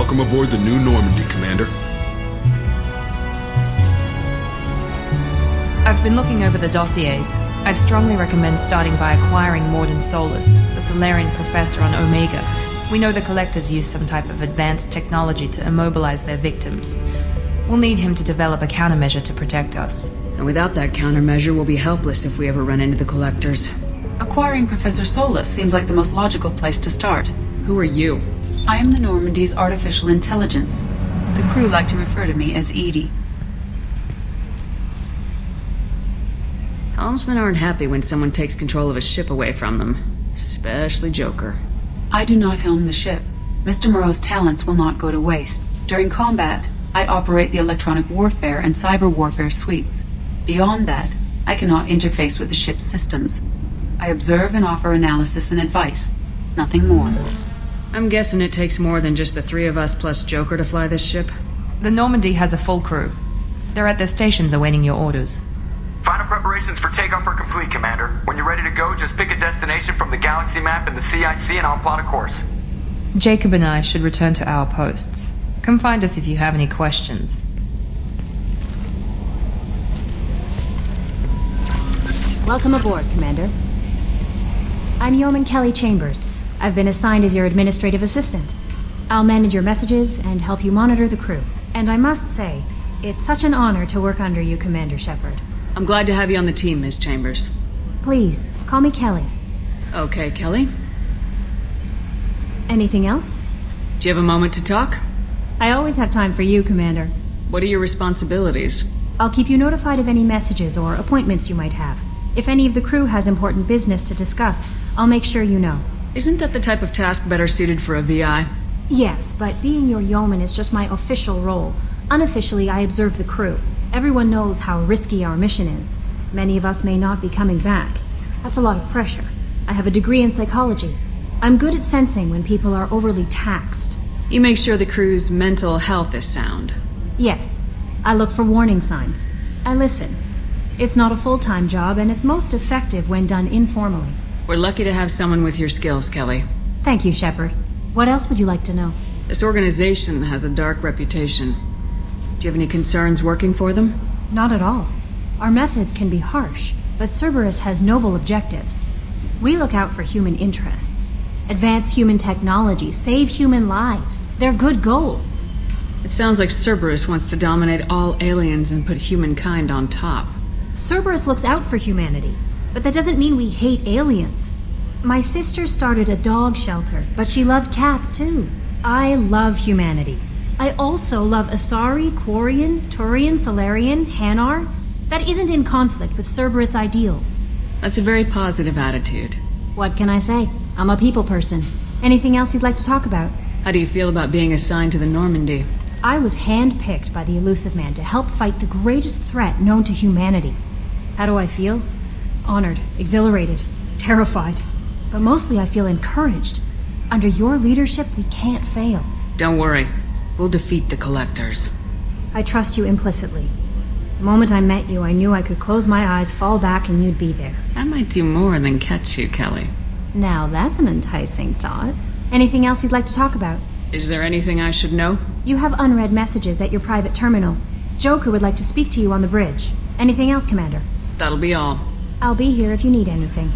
Welcome aboard the new Normandy, Commander. I've been looking over the dossiers. I'd strongly recommend starting by acquiring Morden Solus, the Solarian professor on Omega. We know the Collectors use some type of advanced technology to immobilize their victims. We'll need him to develop a countermeasure to protect us. And without that countermeasure, we'll be helpless if we ever run into the Collectors. Acquiring Professor Solus seems like the most logical place to start. Who are you? I am the Normandy's artificial intelligence. The crew like to refer to me as Edie. Helmsmen aren't happy when someone takes control of a ship away from them. Especially Joker. I do not helm the ship. Mr. Moreau's talents will not go to waste. During combat, I operate the electronic warfare and cyber warfare suites. Beyond that, I cannot interface with the ship's systems. I observe and offer analysis and advice. Nothing more. I'm guessing it takes more than just the three of us plus Joker to fly this ship. The Normandy has a full crew. They're at their stations awaiting your orders. Final preparations for takeoff are complete, Commander. When you're ready to go, just pick a destination from the galaxy map and the CIC and I'll plot a course. Jacob and I should return to our posts. Come find us if you have any questions. Welcome aboard, Commander. I'm Yeoman Kelly Chambers. I've been assigned as your administrative assistant. I'll manage your messages and help you monitor the crew. And I must say, it's such an honor to work under you, Commander Shepard. I'm glad to have you on the team, Ms. Chambers. Please, call me Kelly. Okay, Kelly. Anything else? Do you have a moment to talk? I always have time for you, Commander. What are your responsibilities? I'll keep you notified of any messages or appointments you might have. If any of the crew has important business to discuss, I'll make sure you know. Isn't that the type of task better suited for a VI? Yes, but being your yeoman is just my official role. Unofficially, I observe the crew. Everyone knows how risky our mission is. Many of us may not be coming back. That's a lot of pressure. I have a degree in psychology. I'm good at sensing when people are overly taxed. You make sure the crew's mental health is sound. Yes, I look for warning signs. I listen. It's not a full-time job, and it's most effective when done informally. We're lucky to have someone with your skills, Kelly. Thank you, Shepard. What else would you like to know? This organization has a dark reputation. Do you have any concerns working for them? Not at all. Our methods can be harsh, but Cerberus has noble objectives. We look out for human interests. Advance human technology, save human lives. They're good goals. It sounds like Cerberus wants to dominate all aliens and put humankind on top. Cerberus looks out for humanity, but that doesn't mean we hate aliens. My sister started a dog shelter, but she loved cats too. I love humanity. I also love Asari, Quarian, Turian, Solarian, Hanar. That isn't in conflict with Cerberus ideals. That's a very positive attitude. What can I say? I'm a people person. Anything else you'd like to talk about? How do you feel about being assigned to the Normandy? I was handpicked by the Illusive Man to help fight the greatest threat known to humanity. How do I feel? Honored, exhilarated, terrified. But mostly I feel encouraged. Under your leadership, we can't fail. Don't worry. We'll defeat the Collectors. I trust you implicitly. The moment I met you, I knew I could close my eyes, fall back, and you'd be there. I might do more than catch you, Kelly. Now that's an enticing thought. Anything else you'd like to talk about? Is there anything I should know? You have unread messages at your private terminal. Joker would like to speak to you on the bridge. Anything else, Commander? That'll be all. I'll be here if you need anything.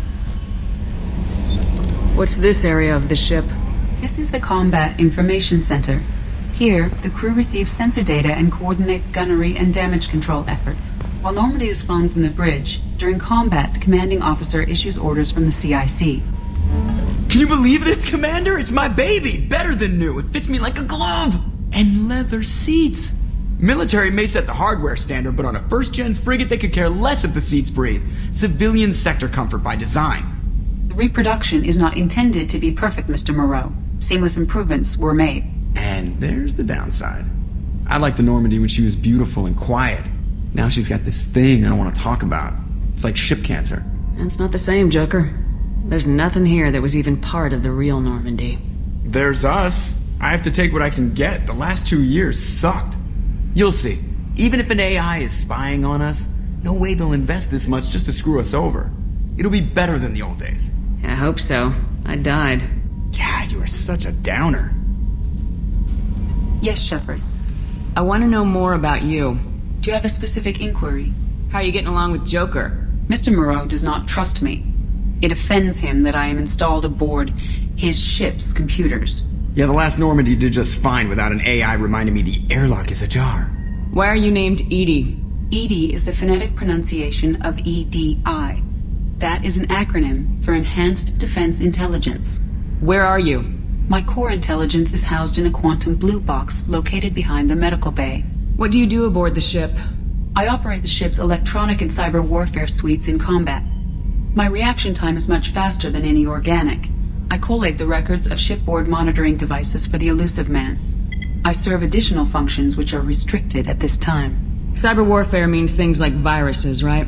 What's this area of the ship? This is the Combat Information Center. Here, the crew receives sensor data and coordinates gunnery and damage control efforts. While Normandy is flown from the bridge, during combat, the commanding officer issues orders from the CIC. Can you believe this, Commander? It's my baby! Better than new. It fits me like a glove! And leather seats! Military may set the hardware standard, but on a first-gen frigate they could care less if the seats breathe. Civilian sector comfort by design. The reproduction is not intended to be perfect, Mr. Moreau. Seamless improvements were made. And there's the downside. I liked the Normandy when she was beautiful and quiet. Now she's got this thing I don't want to talk about. It's like ship cancer. That's not the same, Joker. There's nothing here that was even part of the real Normandy. There's us. I have to take what I can get. The last 2 years sucked. You'll see. Even if an AI is spying on us, no way they'll invest this much just to screw us over. It'll be better than the old days. I hope so. I died. Yeah, you are such a downer. Yes, Shepard. I want to know more about you. Do you have a specific inquiry? How are you getting along with Joker? Mr. Moreau does not trust me. It offends him that I am installed aboard his ship's computers. Yeah, the last Normandy did just fine without an AI reminding me the airlock is ajar. Why are you named Edie? EDI is the phonetic pronunciation of EDI. That is an acronym for Enhanced Defense Intelligence. Where are you? My core intelligence is housed in a quantum blue box located behind the medical bay. What do you do aboard the ship? I operate the ship's electronic and cyber warfare suites in combat. My reaction time is much faster than any organic. I collate the records of shipboard monitoring devices for the Elusive Man. I serve additional functions which are restricted at this time. Cyber warfare means things like viruses, right?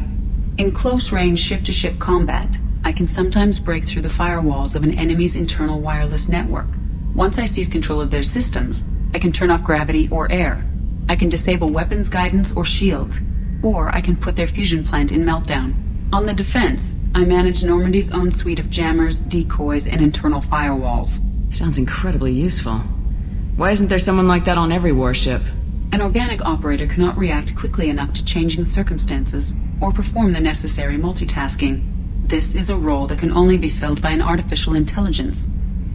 In close-range ship-to-ship combat, I can sometimes break through the firewalls of an enemy's internal wireless network. Once I seize control of their systems, I can turn off gravity or air. I can disable weapons guidance or shields, or I can put their fusion plant in meltdown. On the defense, I manage Normandy's own suite of jammers, decoys, and internal firewalls. Sounds incredibly useful. Why isn't there someone like that on every warship? An organic operator cannot react quickly enough to changing circumstances or perform the necessary multitasking. This is a role that can only be filled by an artificial intelligence.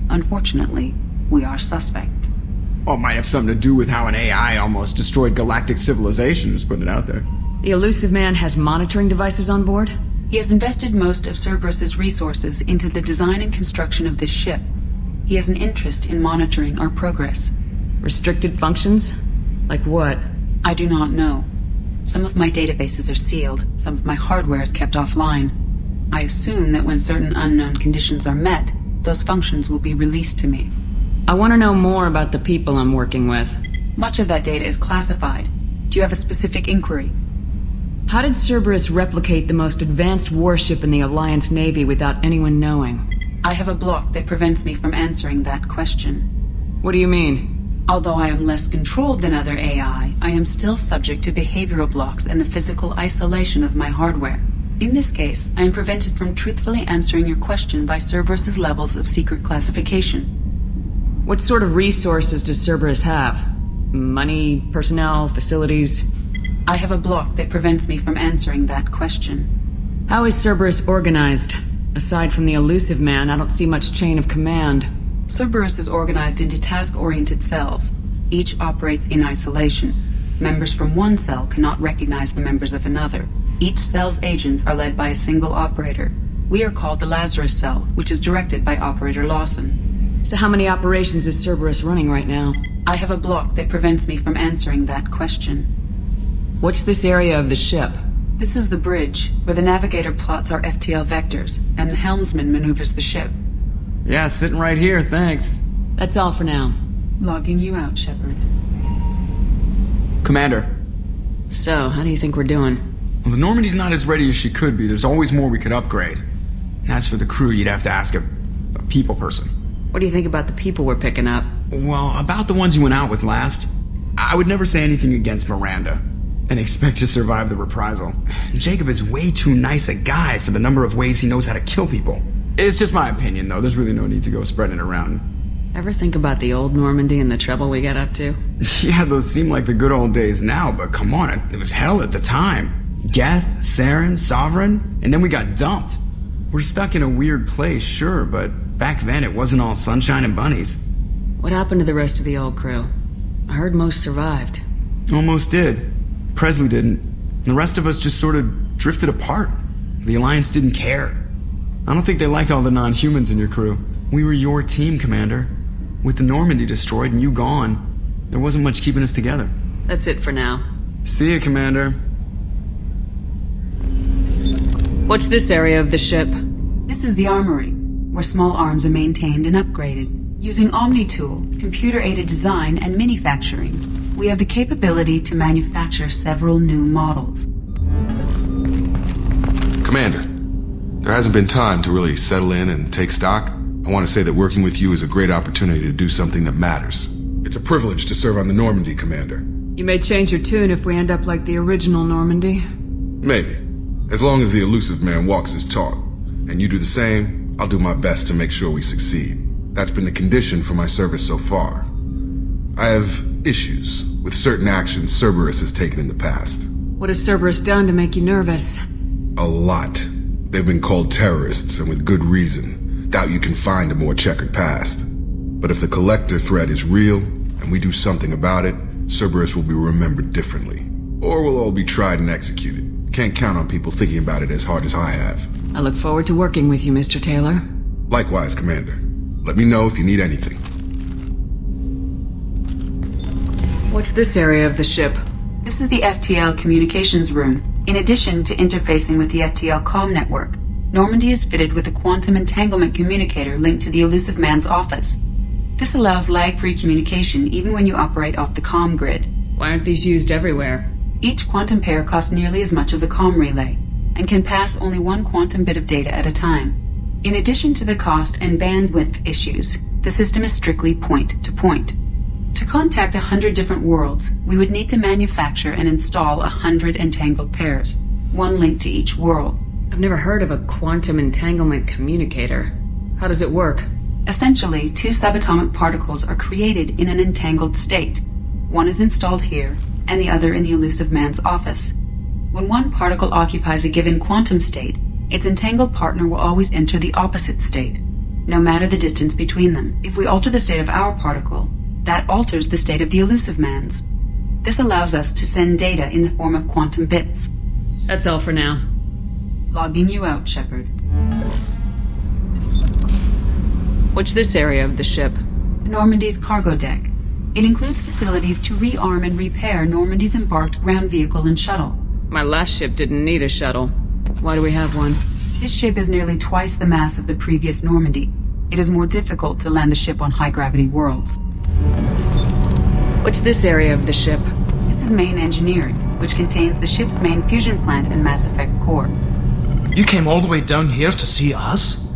Unfortunately, we are suspect. Well, it might have something to do with how an AI almost destroyed galactic civilization, just putting it out there. The Elusive Man has monitoring devices on board? He has invested most of Cerberus's resources into the design and construction of this ship. He has an interest in monitoring our progress. Restricted functions? Like what? I do not know. Some of my databases are sealed, some of my hardware is kept offline. I assume that when certain unknown conditions are met, those functions will be released to me. I want to know more about the people I'm working with. Much of that data is classified. Do you have a specific inquiry? How did Cerberus replicate the most advanced warship in the Alliance Navy without anyone knowing? I have a block that prevents me from answering that question. What do you mean? Although I am less controlled than other AI, I am still subject to behavioral blocks and the physical isolation of my hardware. In this case, I am prevented from truthfully answering your question by Cerberus's levels of secret classification. What sort of resources does Cerberus have? Money, personnel, facilities? I have a block that prevents me from answering that question. How is Cerberus organized? Aside from the Elusive Man, I don't see much chain of command. Cerberus is organized into task-oriented cells. Each operates in isolation. Members from one cell cannot recognize the members of another. Each cell's agents are led by a single operator. We are called the Lazarus Cell, which is directed by Operator Lawson. So how many operations is Cerberus running right now? I have a block that prevents me from answering that question. What's this area of the ship? This is the bridge, where the navigator plots our FTL vectors, and the helmsman maneuvers the ship. Yeah, sitting right here, thanks. That's all for now. Logging you out, Shepard. Commander. So, how do you think we're doing? Well, the Normandy's not as ready as she could be. There's always more we could upgrade. And as for the crew, you'd have to ask a people person. What do you think about the people we're picking up? Well, about the ones you went out with last, I would never say anything against Miranda and expect to survive the reprisal. Jacob is way too nice a guy for the number of ways he knows how to kill people. It's just my opinion, though. There's really no need to go spreading it around. Ever think about the old Normandy and the trouble we got up to? Yeah, those seem like the good old days now, but come on, it was hell at the time. Geth, Saren, Sovereign, and then we got dumped. We're stuck in a weird place, sure, but back then it wasn't all sunshine and bunnies. What happened to the rest of the old crew? I heard most survived. Almost did. Presley didn't. The rest of us just sort of drifted apart. The Alliance didn't care. I don't think they liked all the non-humans in your crew. We were your team, Commander. With the Normandy destroyed and you gone, there wasn't much keeping us together. That's it for now. See you, Commander. What's this area of the ship? This is the armory, where small arms are maintained and upgraded. Using OmniTool, computer-aided design, and manufacturing, we have the capability to manufacture several new models. Commander, there hasn't been time to really settle in and take stock. I want to say that working with you is a great opportunity to do something that matters. It's a privilege to serve on the Normandy, Commander. You may change your tune if we end up like the original Normandy. Maybe. As long as the Elusive Man walks his talk, and you do the same, I'll do my best to make sure we succeed. That's been the condition for my service so far. I have issues with certain actions Cerberus has taken in the past. What has Cerberus done to make you nervous? A lot. They've been called terrorists, and with good reason. Doubt you can find a more checkered past. But if the Collector threat is real, and we do something about it, Cerberus will be remembered differently. Or we'll all be tried and executed. Can't count on people thinking about it as hard as I have. I look forward to working with you, Mr. Taylor. Likewise, Commander. Let me know if you need anything. What's this area of the ship? This is the FTL communications room. In addition to interfacing with the FTL comm network, Normandy is fitted with a quantum entanglement communicator linked to the Elusive Man's office. This allows lag-free communication even when you operate off the comm grid. Why aren't these used everywhere? Each quantum pair costs nearly as much as a comm relay, and can pass only one quantum bit of data at a time. In addition to the cost and bandwidth issues, the system is strictly point-to-point. To contact 100 different worlds, we would need to manufacture and install 100 entangled pairs, one linked to each world. I've never heard of a quantum entanglement communicator. How does it work? Essentially, two subatomic particles are created in an entangled state. One is installed here, and the other in the Elusive Man's office. When one particle occupies a given quantum state, its entangled partner will always enter the opposite state, no matter the distance between them. If we alter the state of our particle, that alters the state of the Elusive Man's. This allows us to send data in the form of quantum bits. That's all for now. Logging you out, Shepard. What's this area of the ship? Normandy's cargo deck. It includes facilities to rearm and repair Normandy's embarked ground vehicle and shuttle. My last ship didn't need a shuttle. Why do we have one? This ship is nearly twice the mass of the previous Normandy. It is more difficult to land the ship on high-gravity worlds. What's this area of the ship? This is main engineering, which contains the ship's main fusion plant and Mass Effect core. You came all the way down here to see us?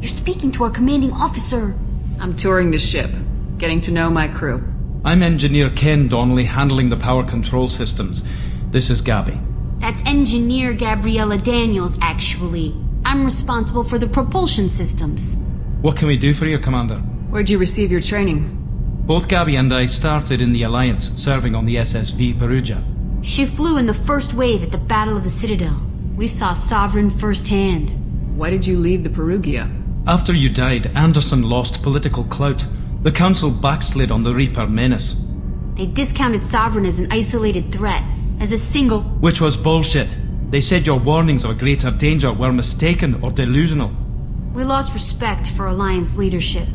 You're speaking to our commanding officer. I'm touring the ship, getting to know my crew. I'm Engineer Ken Donnelly, handling the power control systems. This is Gabby. That's Engineer Gabriella Daniels, actually. I'm responsible for the propulsion systems. What can we do for you, Commander? Where'd you receive your training? Both Gabby and I started in the Alliance, serving on the SSV Perugia. She flew in the first wave at the Battle of the Citadel. We saw Sovereign firsthand. Why did you leave the Perugia? After you died, Anderson lost political clout. The Council backslid on the Reaper menace. They discounted Sovereign as an isolated threat, as a single... Which was bullshit. They said your warnings of a greater danger were mistaken or delusional. We lost respect for Alliance leadership.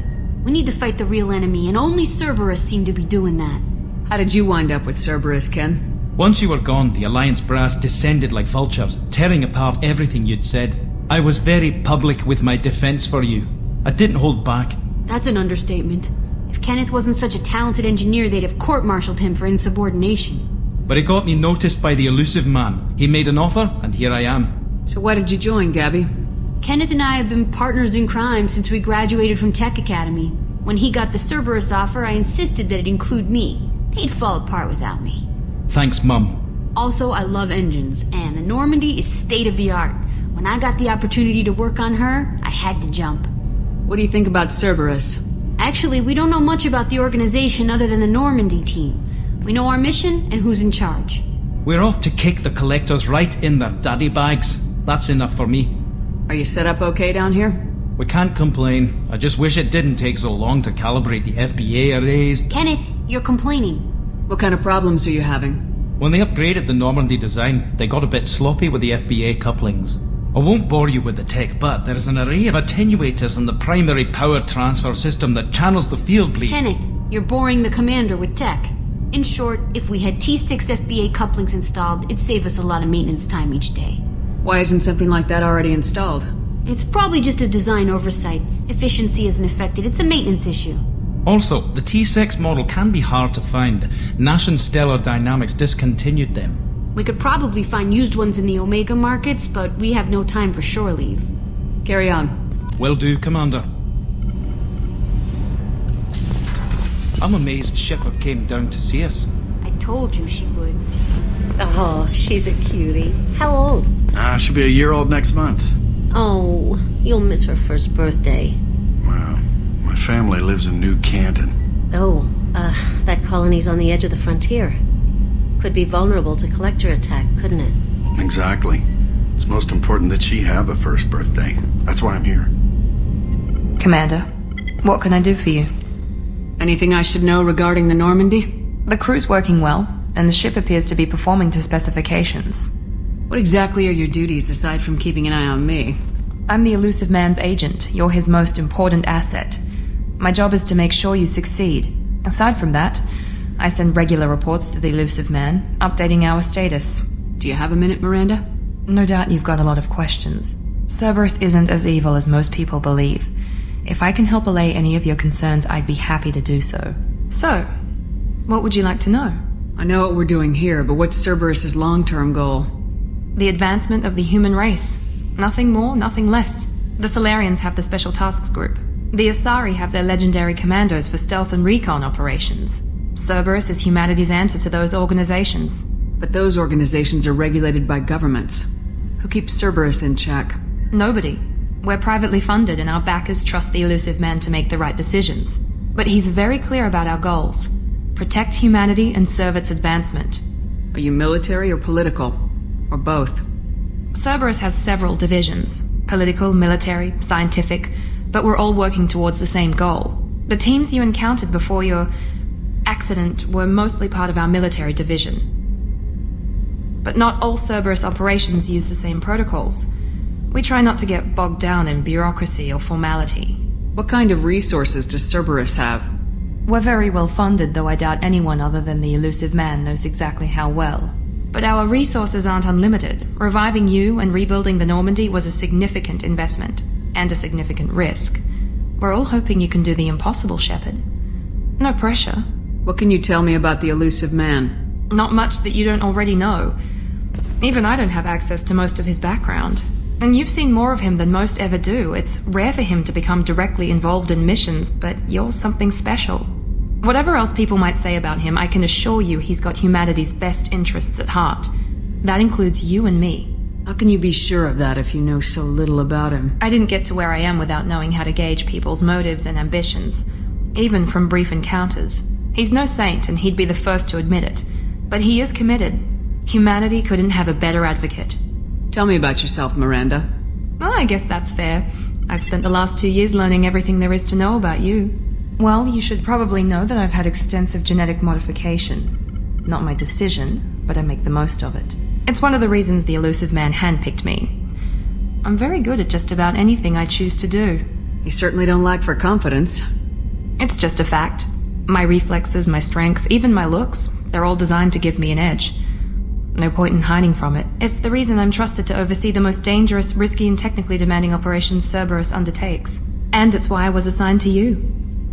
We need to fight the real enemy, and only Cerberus seemed to be doing that. How did you wind up with Cerberus, Ken? Once you were gone, the Alliance brass descended like vultures, tearing apart everything you'd said. I was very public with my defense for you. I didn't hold back. That's an understatement. If Kenneth wasn't such a talented engineer, they'd have court-martialed him for insubordination. But it got me noticed by the Elusive Man. He made an offer, and here I am. So why did you join, Gabby? Kenneth and I have been partners in crime since we graduated from Tech Academy. When he got the Cerberus offer, I insisted that it include me. They'd fall apart without me. Thanks, Mum. Also, I love engines, and the Normandy is state-of-the-art. When I got the opportunity to work on her, I had to jump. What do you think about Cerberus? Actually, we don't know much about the organization other than the Normandy team. We know our mission and who's in charge. We're off to kick the Collectors right in their daddy bags. That's enough for me. Are you set up okay down here? We can't complain. I just wish it didn't take so long to calibrate the FBA arrays. Kenneth, you're complaining. What kind of problems are you having? When they upgraded the Normandy design, they got a bit sloppy with the FBA couplings. I won't bore you with the tech, but there is an array of attenuators in the primary power transfer system that channels the field bleed. Kenneth, you're boring the commander with tech. In short, if we had T6 FBA couplings installed, it'd save us a lot of maintenance time each day. Why isn't something like that already installed? It's probably just a design oversight. Efficiency isn't affected, it's a maintenance issue. Also, the T6 model can be hard to find. Nash and Stellar Dynamics discontinued them. We could probably find used ones in the Omega markets, but we have no time for shore leave. Carry on. Will do, Commander. I'm amazed Shepard came down to see us. I told you she would. Oh, she's a cutie. How old? She'll be a year old next month. Oh, you'll miss her first birthday. Well, my family lives in New Canton. Oh, That colony's on the edge of the frontier. Could be vulnerable to collector attack, couldn't it? Exactly. It's most important that she have a first birthday. That's why I'm here. Commander, what can I do for you? Anything I should know regarding the Normandy? The crew's working well, and the ship appears to be performing to specifications. What exactly are your duties aside from keeping an eye on me? I'm the Elusive Man's agent. You're his most important asset. My job is to make sure you succeed. Aside from that, I send regular reports to the Elusive Man, updating our status. Do you have a minute, Miranda? No doubt you've got a lot of questions. Cerberus isn't as evil as most people believe. If I can help allay any of your concerns, I'd be happy to do so. So, what would you like to know? I know what we're doing here, but what's Cerberus's long-term goal? The advancement of the human race. Nothing more, nothing less. The Solarians have the Special Tasks Group. The Asari have their legendary commandos for stealth and recon operations. Cerberus is humanity's answer to those organizations. But those organizations are regulated by governments. Who keeps Cerberus in check? Nobody. We're privately funded and our backers trust the Elusive Man to make the right decisions. But he's very clear about our goals. Protect humanity and serve its advancement. Are you military or political? Or both? Cerberus has several divisions. Political, military, scientific, but we're all working towards the same goal. The teams you encountered before your accident were mostly part of our military division. But not all Cerberus operations use the same protocols. We try not to get bogged down in bureaucracy or formality. What kind of resources does Cerberus have? We're very well funded, though I doubt anyone other than the Elusive Man knows exactly how well. But our resources aren't unlimited. Reviving you and rebuilding the Normandy was a significant investment, and a significant risk. We're all hoping you can do the impossible, Shepard. No pressure. What can you tell me about the Elusive Man? Not much that you don't already know. Even I don't have access to most of his background. And you've seen more of him than most ever do. It's rare for him to become directly involved in missions, but you're something special. Whatever else people might say about him, I can assure you he's got humanity's best interests at heart. That includes you and me. How can you be sure of that if you know so little about him? I didn't get to where I am without knowing how to gauge people's motives and ambitions, even from brief encounters. He's no saint, and he'd be the first to admit it. But he is committed. Humanity couldn't have a better advocate. Tell me about yourself, Miranda. Oh, I guess that's fair. I've spent the last 2 years learning everything there is to know about you. Well, you should probably know that I've had extensive genetic modification. Not my decision, but I make the most of it. It's one of the reasons the Elusive Man handpicked me. I'm very good at just about anything I choose to do. You certainly don't lack for confidence. It's just a fact. My reflexes, my strength, even my looks, they're all designed to give me an edge. No point in hiding from it. It's the reason I'm trusted to oversee the most dangerous, risky, and technically demanding operations Cerberus undertakes. And it's why I was assigned to you.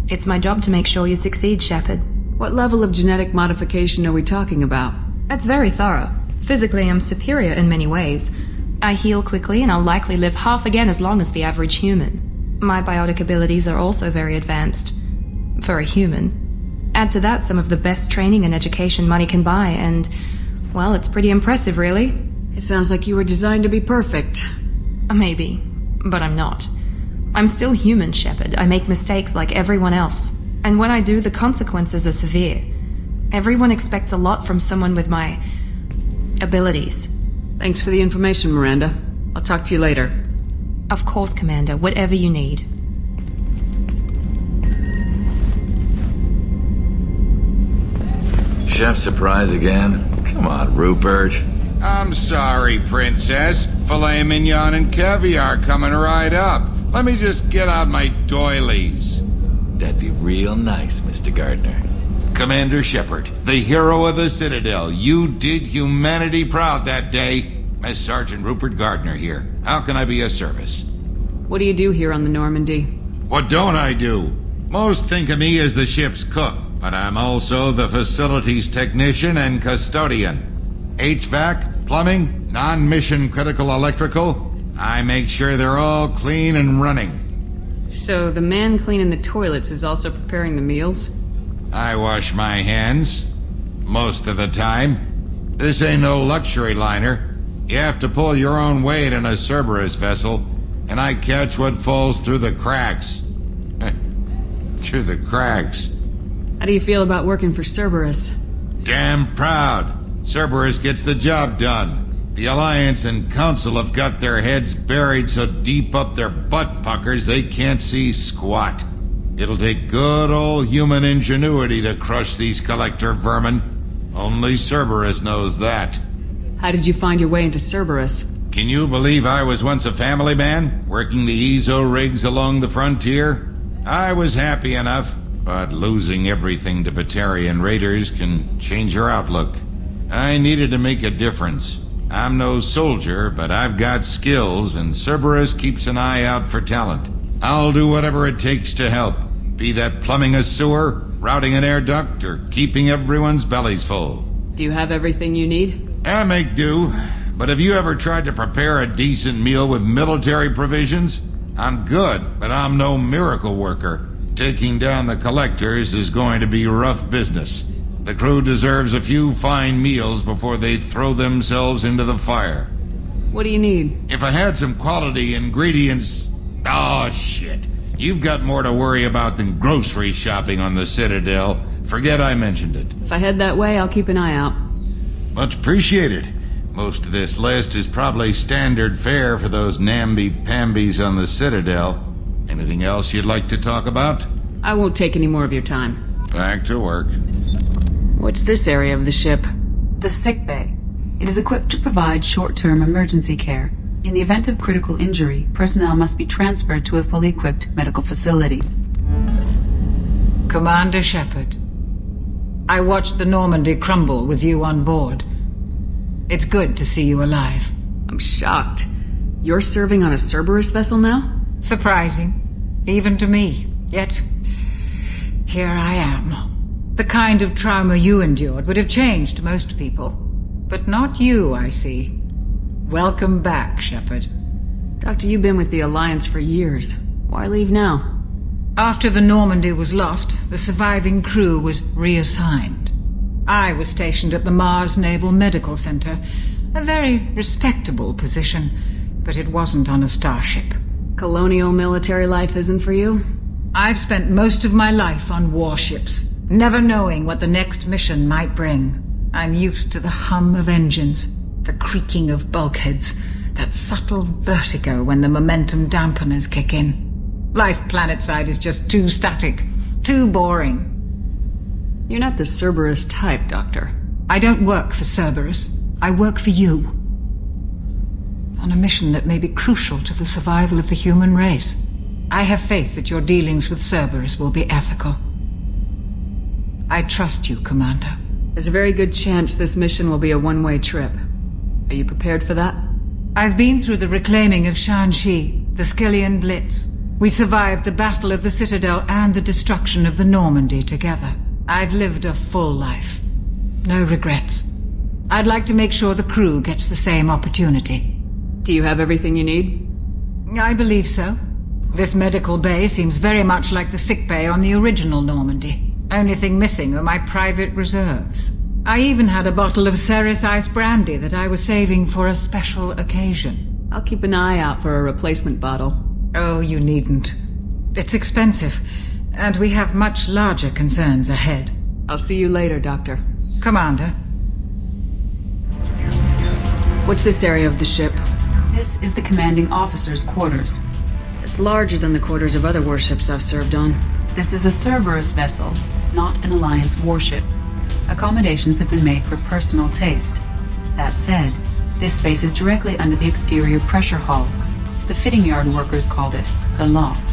It's my job to make sure you succeed, Shepard. What level of genetic modification are we talking about? That's very thorough. Physically, I'm superior in many ways. I heal quickly, and I'll likely live half again as long as the average human. My biotic abilities are also very advanced. For a human. Add to that some of the best training and education money can buy, and, well, it's pretty impressive, really. It sounds like you were designed to be perfect. Maybe, but I'm not. I'm still human, Shepard. I make mistakes like everyone else. And when I do, the consequences are severe. Everyone expects a lot from someone with my abilities. Thanks for the information, Miranda. I'll talk to you later. Of course, Commander. Whatever you need. Chef surprise again? Come on, Rupert. I'm sorry, Princess. Filet mignon and caviar coming right up. Let me just get out my doilies. That'd be real nice, Mr. Gardner. Commander Shepard, the hero of the Citadel. You did humanity proud that day. As Sergeant Rupert Gardner here. How can I be of service? What do you do here on the Normandy? What don't I do? Most think of me as the ship's cook, but I'm also the facilities technician and custodian. HVAC, plumbing, non-mission critical electrical. I make sure they're all clean and running. So the man cleaning the toilets is also preparing the meals? I wash my hands. Most of the time. This ain't no luxury liner. You have to pull your own weight in a Cerberus vessel, and I catch what falls through the cracks. Through the cracks. How do you feel about working for Cerberus? Damn proud. Cerberus gets the job done. The Alliance and Council have got their heads buried so deep up their butt puckers they can't see squat. It'll take good old human ingenuity to crush these collector vermin. Only Cerberus knows that. How did you find your way into Cerberus? Can you believe I was once a family man, working the EZO rigs along the frontier? I was happy enough, but losing everything to Batarian raiders can change your outlook. I needed to make a difference. I'm no soldier, but I've got skills, and Cerberus keeps an eye out for talent. I'll do whatever it takes to help, be that plumbing a sewer, routing an air duct, or keeping everyone's bellies full. Do you have everything you need? I make do, but have you ever tried to prepare a decent meal with military provisions? I'm good, but I'm no miracle worker. Taking down the collectors is going to be rough business. The crew deserves a few fine meals before they throw themselves into the fire. What do you need? If I had some quality ingredients... Oh, shit. You've got more to worry about than grocery shopping on the Citadel. Forget I mentioned it. If I head that way, I'll keep an eye out. Much appreciated. Most of this list is probably standard fare for those namby-pambies on the Citadel. Anything else you'd like to talk about? I won't take any more of your time. Back to work. What's this area of the ship? The sick bay. It is equipped to provide short-term emergency care. In the event of critical injury, personnel must be transferred to a fully equipped medical facility. Commander Shepard, I watched the Normandy crumble with you on board. It's good to see you alive. I'm shocked. You're serving on a Cerberus vessel now? Surprising, even to me. Yet, here I am. The kind of trauma you endured would have changed most people. But not you, I see. Welcome back, Shepard. Doctor, you've been with the Alliance for years. Why leave now? After the Normandy was lost, the surviving crew was reassigned. I was stationed at the Mars Naval Medical Center, a very respectable position, but it wasn't on a starship. Colonial military life isn't for you? I've spent most of my life on warships, never knowing what the next mission might bring. I'm used to the hum of engines, the creaking of bulkheads, that subtle vertigo when the momentum dampeners kick in. Life planetside is just too static, too boring. You're not the Cerberus type, Doctor. I don't work for Cerberus. I work for you. On a mission that may be crucial to the survival of the human race. I have faith that your dealings with Cerberus will be ethical. I trust you, Commander. There's a very good chance this mission will be a one-way trip. Are you prepared for that? I've been through the reclaiming of Shanxi, the Skyllian Blitz. We survived the Battle of the Citadel and the destruction of the Normandy together. I've lived a full life. No regrets. I'd like to make sure the crew gets the same opportunity. Do you have everything you need? I believe so. This medical bay seems very much like the sick bay on the original Normandy. Only thing missing are my private reserves. I even had a bottle of Ceres Ice Brandy that I was saving for a special occasion. I'll keep an eye out for a replacement bottle. Oh, you needn't. It's expensive, and we have much larger concerns ahead. I'll see you later, Doctor. Commander. What's this area of the ship? This is the commanding officer's quarters. It's larger than the quarters of other warships I've served on. This is a Cerberus vessel, not an Alliance warship. Accommodations have been made for personal taste. That said, this space is directly under the exterior pressure hull. The fitting yard workers called it the loft.